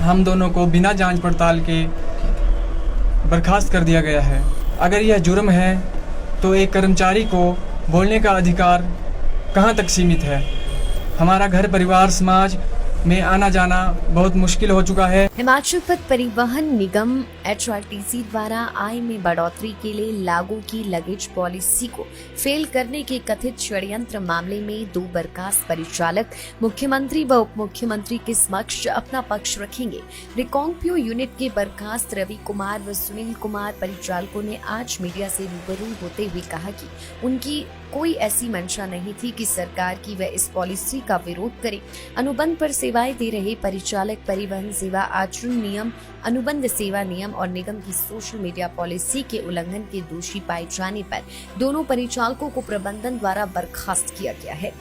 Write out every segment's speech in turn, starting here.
हम दोनों को बिना जांच पड़ताल के बर्खास्त कर दिया गया है। अगर यह जुर्म है तो एक कर्मचारी को बोलने का अधिकार कहां तक सीमित है। हमारा घर परिवार समाज में आना जाना बहुत मुश्किल हो चुका है। हिमाचल पथ परिवहन निगम HRTC द्वारा आय में बढ़ोतरी के लिए लागू की लगेज पॉलिसी को फेल करने के कथित षड्यंत्र मामले में 2 बर्खास्त परिचालक मुख्यमंत्री व उप मुख्यमंत्री के समक्ष अपना पक्ष रखेंगे। रिकांगपिओ यूनिट के बर्खास्त रवि कुमार व सुनील कुमार परिचालकों ने आज मीडिया से रूबरू होते हुए कहा कि उनकी कोई ऐसी मंशा नहीं थी कि सरकार की वह इस पॉलिसी का विरोध करे। अनुबंध पर सेवाएं दे रहे परिचालक परिवहन सेवा आचरण नियम, अनुबंध सेवा नियम और निगम की सोशल मीडिया पॉलिसी के उल्लंघन के दोषी पाए जाने पर दोनों परिचालकों को प्रबंधन द्वारा बर्खास्त किया गया है।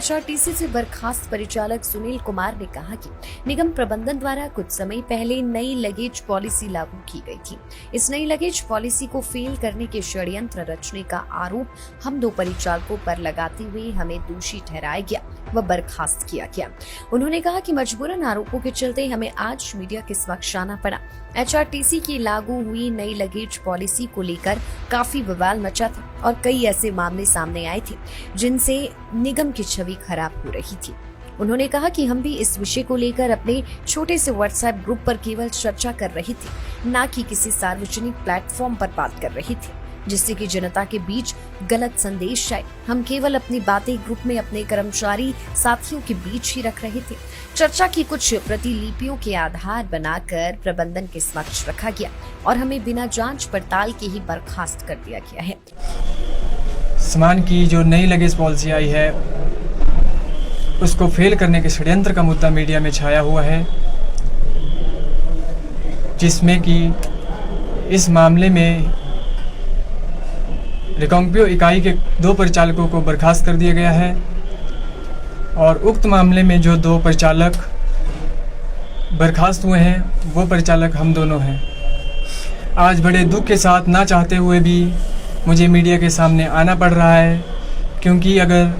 HRTC से बर्खास्त परिचालक सुनील कुमार ने कहा कि निगम प्रबंधन द्वारा कुछ समय पहले नई लगेज पॉलिसी लागू की गई थी। इस नई लगेज पॉलिसी को फेल करने के षड्यंत्र रचने का आरोप हम 2 परिचालकों पर लगाते हुए हमें दोषी ठहराया गया व बर्खास्त किया गया। उन्होंने कहा कि मजबूरन आरोपों के चलते हमें आज मीडिया के समक्ष आना पड़ा। HRTC की लागू हुई नई लगेज पॉलिसी को लेकर काफी बवाल मचा था और कई ऐसे मामले सामने आए थे जिनसे निगम की छवि खराब हो रही थी। उन्होंने कहा कि हम भी इस विषय को लेकर अपने छोटे से WhatsApp ग्रुप पर केवल चर्चा कर रहे थे, न कि किसी सार्वजनिक प्लेटफॉर्म पर बात कर रहे थे जिससे कि जनता के बीच गलत संदेश जाए। हम केवल अपनी बातें ग्रुप में अपने कर्मचारी साथियों के बीच ही रख रहे थे। चर्चा की कुछ प्रतिलिपियों के आधार बनाकर प्रबंधन के समक्ष रखा गया और हमें बिना जांच पड़ताल के ही बर्खास्त कर दिया गया है। सामान की जो नई लगेज पॉलिसी आई है उसको फेल करने के षड्यंत्र का मुद्दा मीडिया में छाया हुआ है, जिसमें कि इस मामले में रिकांगपिओ इकाई के 2 परिचालकों को बर्खास्त कर दिया गया है और उक्त मामले में जो 2 परिचालक बर्खास्त हुए हैं वो परिचालक हम दोनों हैं। आज बड़े दुख के साथ, ना चाहते हुए भी मुझे मीडिया के सामने आना पड़ रहा है, क्योंकि अगर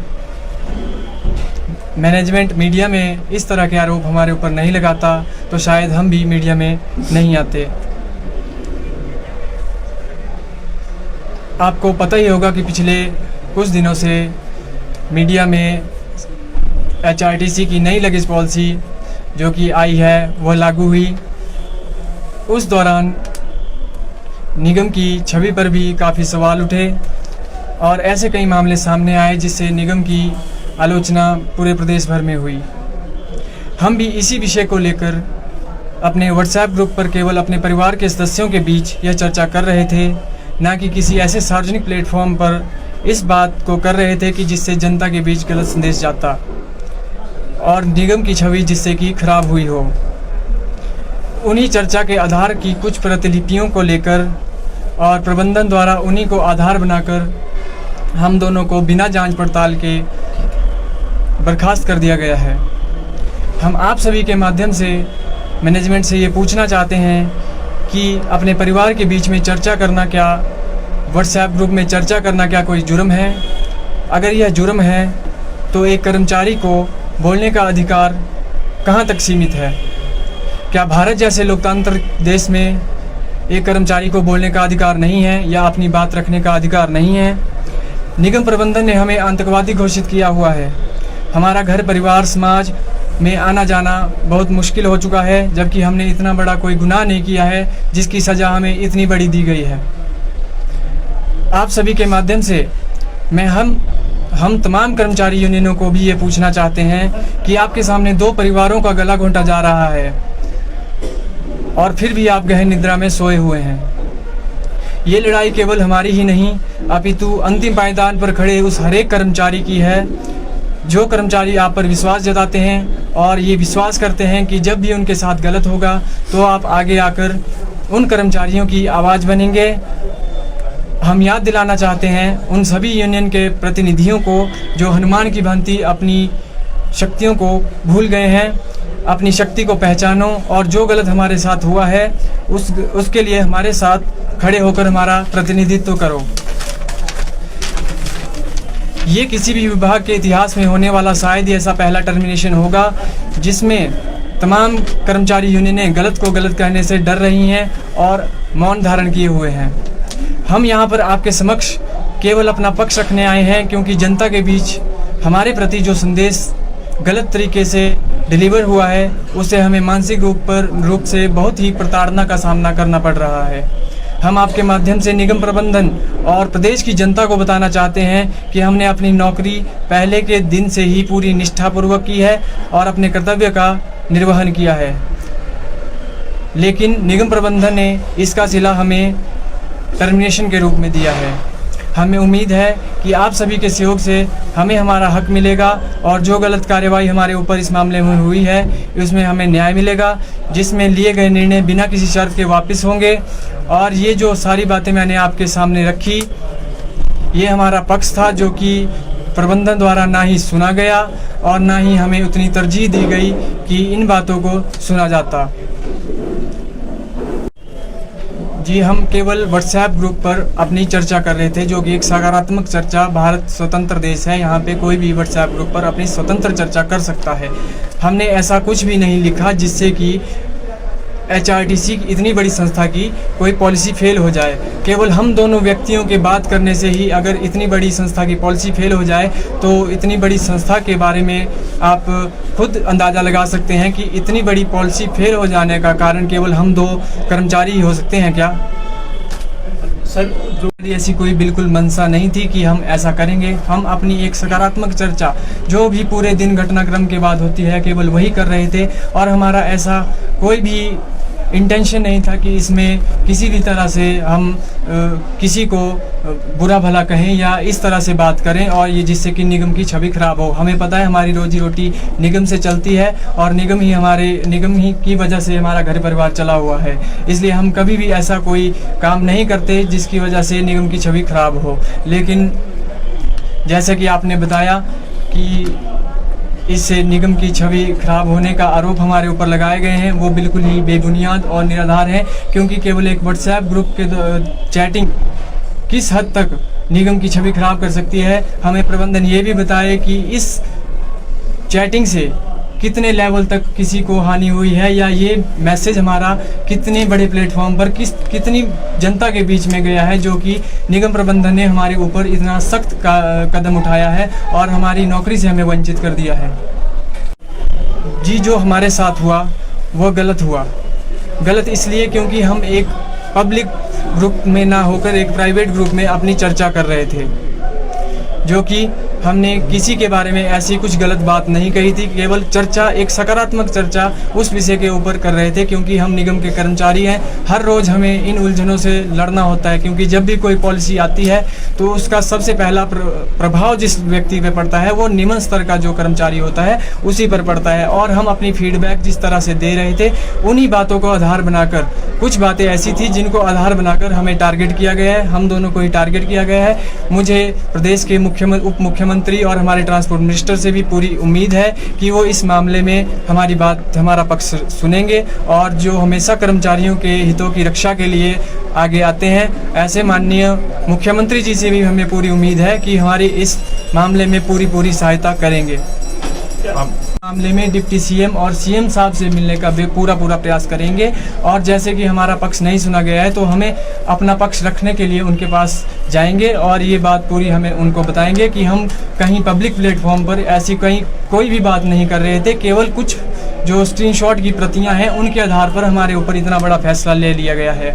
मैनेजमेंट मीडिया में इस तरह के आरोप हमारे ऊपर नहीं लगाता तो शायद हम भी मीडिया में नहीं आते। आपको पता ही होगा कि पिछले कुछ दिनों से मीडिया में HRTC की नई लगेज पॉलिसी जो कि आई है वह लागू हुई। उस दौरान निगम की छवि पर भी काफ़ी सवाल उठे और ऐसे कई मामले सामने आए जिससे निगम की आलोचना पूरे प्रदेश भर में हुई। हम भी इसी विषय को लेकर अपने WhatsApp ग्रुप पर केवल अपने परिवार के सदस्यों के बीच यह चर्चा कर रहे थे, ना कि किसी ऐसे सार्वजनिक प्लेटफॉर्म पर इस बात को कर रहे थे कि जिससे जनता के बीच गलत संदेश जाता और निगम की छवि जिससे कि खराब हुई हो। उन्हीं चर्चा के आधार की कुछ प्रतिलिपियों को लेकर और प्रबंधन द्वारा उन्हीं को आधार बनाकर हम दोनों को बिना जांच पड़ताल के बर्खास्त कर दिया गया है। हम आप सभी के माध्यम से मैनेजमेंट से ये पूछना चाहते हैं कि अपने परिवार के बीच में चर्चा करना क्या, WhatsApp ग्रुप में चर्चा करना क्या कोई जुर्म है? अगर यह जुर्म है तो एक कर्मचारी को बोलने का अधिकार कहां तक सीमित है? क्या भारत जैसे लोकतांत्रिक देश में एक कर्मचारी को बोलने का अधिकार नहीं है या अपनी बात रखने का अधिकार नहीं है? निगम प्रबंधन ने हमें आतंकवादी घोषित किया हुआ है। हमारा घर परिवार समाज में आना जाना बहुत मुश्किल हो चुका है, जबकि हमने इतना बड़ा कोई गुनाह नहीं किया है जिसकी सज़ा हमें इतनी बड़ी दी गई है। आप सभी के माध्यम से मैं हम तमाम कर्मचारी यूनियनों को भी ये पूछना चाहते हैं कि आपके सामने 2 परिवारों का गला घोंटा जा रहा है और फिर भी आप गहन निद्रा में सोए हुए हैं। ये लड़ाई केवल हमारी ही नहीं अपितु अंतिम पायदान पर खड़े उस हर एक कर्मचारी की है जो कर्मचारी आप पर विश्वास जताते हैं और ये विश्वास करते हैं कि जब भी उनके साथ गलत होगा तो आप आगे आकर उन कर्मचारियों की आवाज़ बनेंगे। हम याद दिलाना चाहते हैं उन सभी यूनियन के प्रतिनिधियों को जो हनुमान की भांति अपनी शक्तियों को भूल गए हैं, अपनी शक्ति को पहचानो और जो गलत हमारे साथ हुआ है उसके लिए हमारे साथ खड़े होकर हमारा प्रतिनिधित्व करो। ये किसी भी विभाग के इतिहास में होने वाला शायद ही ऐसा पहला टर्मिनेशन होगा जिसमें तमाम कर्मचारी यूनियनें गलत को गलत कहने से डर रही हैं और मौन धारण किए हुए हैं। हम यहाँ पर आपके समक्ष केवल अपना पक्ष रखने आए हैं, क्योंकि जनता के बीच हमारे प्रति जो संदेश गलत तरीके से डिलीवर हुआ है उससे हमें मानसिक रूप से बहुत ही प्रताड़ना का सामना करना पड़ रहा है। हम आपके माध्यम से निगम प्रबंधन और प्रदेश की जनता को बताना चाहते हैं कि हमने अपनी नौकरी पहले के दिन से ही पूरी निष्ठापूर्वक की है और अपने कर्तव्य का निर्वहन किया है, लेकिन निगम प्रबंधन ने इसका सिला हमें टर्मिनेशन के रूप में दिया है। हमें उम्मीद है कि आप सभी के सहयोग से हमें हमारा हक मिलेगा और जो गलत कार्रवाई हमारे ऊपर इस मामले में हुई है उसमें हमें न्याय मिलेगा, जिसमें लिए गए निर्णय बिना किसी शर्त के वापस होंगे। और ये जो सारी बातें मैंने आपके सामने रखी, ये हमारा पक्ष था जो कि प्रबंधन द्वारा ना ही सुना गया और ना ही हमें उतनी तरजीह दी गई कि इन बातों को सुना जाता। जी, हम केवल व्हाट्सएप ग्रुप पर अपनी चर्चा कर रहे थे, जो कि एक सकारात्मक चर्चा। भारत स्वतंत्र देश है, यहाँ पे कोई भी व्हाट्सएप ग्रुप पर अपनी स्वतंत्र चर्चा कर सकता है। हमने ऐसा कुछ भी नहीं लिखा जिससे कि HRTC इतनी बड़ी संस्था की कोई पॉलिसी फेल हो जाए। केवल हम दोनों व्यक्तियों के बात करने से ही अगर इतनी बड़ी संस्था की पॉलिसी फेल हो जाए तो इतनी बड़ी संस्था के बारे में आप खुद अंदाज़ा लगा सकते हैं कि इतनी बड़ी पॉलिसी फेल हो जाने का कारण केवल हम दो कर्मचारी ही हो सकते हैं क्या? सर, जो ऐसी कोई बिल्कुल मंशा नहीं थी कि हम ऐसा करेंगे। हम अपनी एक सकारात्मक चर्चा जो भी पूरे दिन घटनाक्रम के बाद होती है केवल वही कर रहे थे और हमारा ऐसा कोई भी इंटेंशन नहीं था कि इसमें किसी भी तरह से हम किसी को बुरा भला कहें या इस तरह से बात करें और ये जिससे कि निगम की छवि खराब हो। हमें पता है हमारी रोजी रोटी निगम से चलती है और निगम ही की वजह से हमारा घर परिवार चला हुआ है, इसलिए हम कभी भी ऐसा कोई काम नहीं करते जिसकी वजह से निगम की छवि खराब हो। लेकिन जैसे कि आपने बताया कि इससे निगम की छवि खराब होने का आरोप हमारे ऊपर लगाए गए हैं, वो बिल्कुल ही बेबुनियाद और निराधार हैं, क्योंकि केवल एक व्हाट्सएप ग्रुप के चैटिंग किस हद तक निगम की छवि खराब कर सकती है। हमें प्रबंधन ये भी बताए कि इस चैटिंग से कितने लेवल तक किसी को हानि हुई है या ये मैसेज हमारा कितने बड़े प्लेटफॉर्म पर कितनी जनता के बीच में गया है, जो कि निगम प्रबंधन ने हमारे ऊपर इतना सख्त कदम उठाया है और हमारी नौकरी से हमें वंचित कर दिया है। जी, जो हमारे साथ हुआ वह गलत हुआ। गलत इसलिए क्योंकि हम एक पब्लिक ग्रुप में ना होकर एक प्राइवेट ग्रुप में अपनी चर्चा कर रहे थे, जो कि हमने किसी के बारे में ऐसी कुछ गलत बात नहीं कही थी। केवल चर्चा, एक सकारात्मक चर्चा उस विषय के ऊपर कर रहे थे, क्योंकि हम निगम के कर्मचारी हैं। हर रोज़ हमें इन उलझनों से लड़ना होता है, क्योंकि जब भी कोई पॉलिसी आती है तो उसका सबसे पहला प्रभाव जिस व्यक्ति पे पड़ता है वो निम्न स्तर का जो कर्मचारी होता है उसी पर पड़ता है। और हम अपनी फीडबैक जिस तरह से दे रहे थे उन्हीं बातों को आधार बनाकर, कुछ बातें ऐसी थी जिनको आधार बनाकर हमें टारगेट किया गया है, हम दोनों को ही टारगेट किया गया है। मुझे प्रदेश के उप मुख्यमंत्री और हमारे ट्रांसपोर्ट मिनिस्टर से भी पूरी उम्मीद है कि वो इस मामले में हमारी बात, हमारा पक्ष सुनेंगे और जो हमेशा कर्मचारियों के हितों की रक्षा के लिए आगे आते हैं, ऐसे माननीय मुख्यमंत्री जी से भी हमें पूरी उम्मीद है कि हमारी इस मामले में पूरी सहायता करेंगे। मामले में डिप्टी सीएम और सीएम साहब से मिलने का पूरा प्रयास करेंगे और जैसे कि हमारा पक्ष नहीं सुना गया है तो हमें अपना पक्ष रखने के लिए उनके पास जाएंगे और ये बात पूरी हमें उनको बताएंगे कि हम कहीं पब्लिक प्लेटफॉर्म पर ऐसी कोई भी बात नहीं कर रहे थे। केवल कुछ जो स्क्रीनशॉट की प्रतियां हैं उनके आधार पर हमारे ऊपर इतना बड़ा फैसला ले लिया गया है।